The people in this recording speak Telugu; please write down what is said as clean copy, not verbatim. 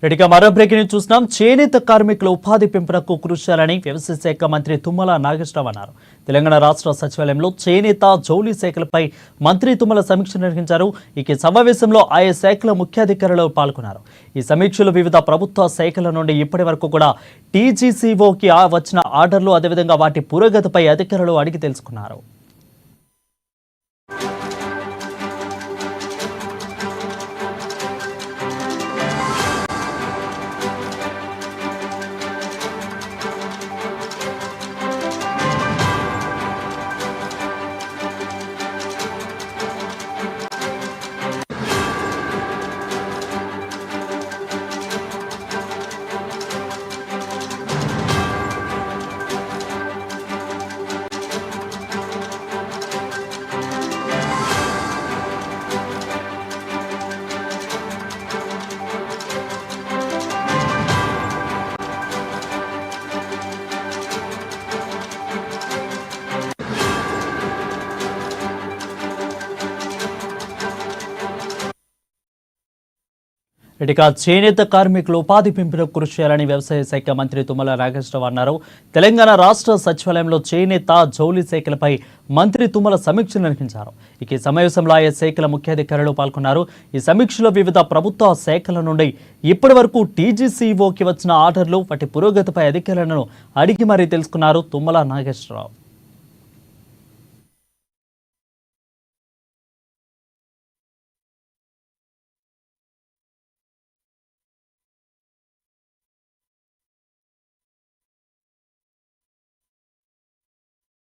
రెడ్డిగా మరో బ్రేకింగ్ న్యూస్ చూస్తున్నాం. చేనేత కార్మికుల ఉపాధి పెంపునకు కృషి చేయాలని వ్యవసాయ శాఖ మంత్రి తుమ్మల నాగేశ్వరరావు అన్నారు. తెలంగాణ రాష్ట్ర సచివాలయంలో చేనేత జౌళి శాఖలపై మంత్రి తుమ్మల సమీక్ష నిర్వహించారు. ఈ సమావేశంలో ఆయా శాఖల ముఖ్యాధికారులు పాల్గొన్నారు. ఈ సమీక్షలో వివిధ ప్రభుత్వ శాఖల నుండి ఇప్పటి వరకు కూడా టీజీసీఓకి వచ్చిన ఆర్డర్లు, అదేవిధంగా వాటి పురోగతిపై అధికారులు అడిగి తెలుసుకున్నారు. ఇక చేనేత కార్మికులు ఉపాధి పెంపునకు కృషి చేయాలని వ్యవసాయ శాఖ మంత్రి తుమ్మల నాగేశ్వరరావు అన్నారు. తెలంగాణ రాష్ట్ర సచివాలయంలో చేనేత జౌళి శాఖలపై మంత్రి తుమ్మల సమీక్ష నిర్వహించారు. ఈ సమావేశంలో ఆయా శాఖల ముఖ్యాధికారులు పాల్గొన్నారు. ఈ సమీక్షలో వివిధ ప్రభుత్వ శాఖల నుండి ఇప్పటి వరకు టీజీసీఓకి వచ్చిన ఆర్డర్లు, వాటి పురోగతిపై అధికారులను అడిగి మరీ తెలుసుకున్నారు తుమ్మల నాగేశ్వరరావు.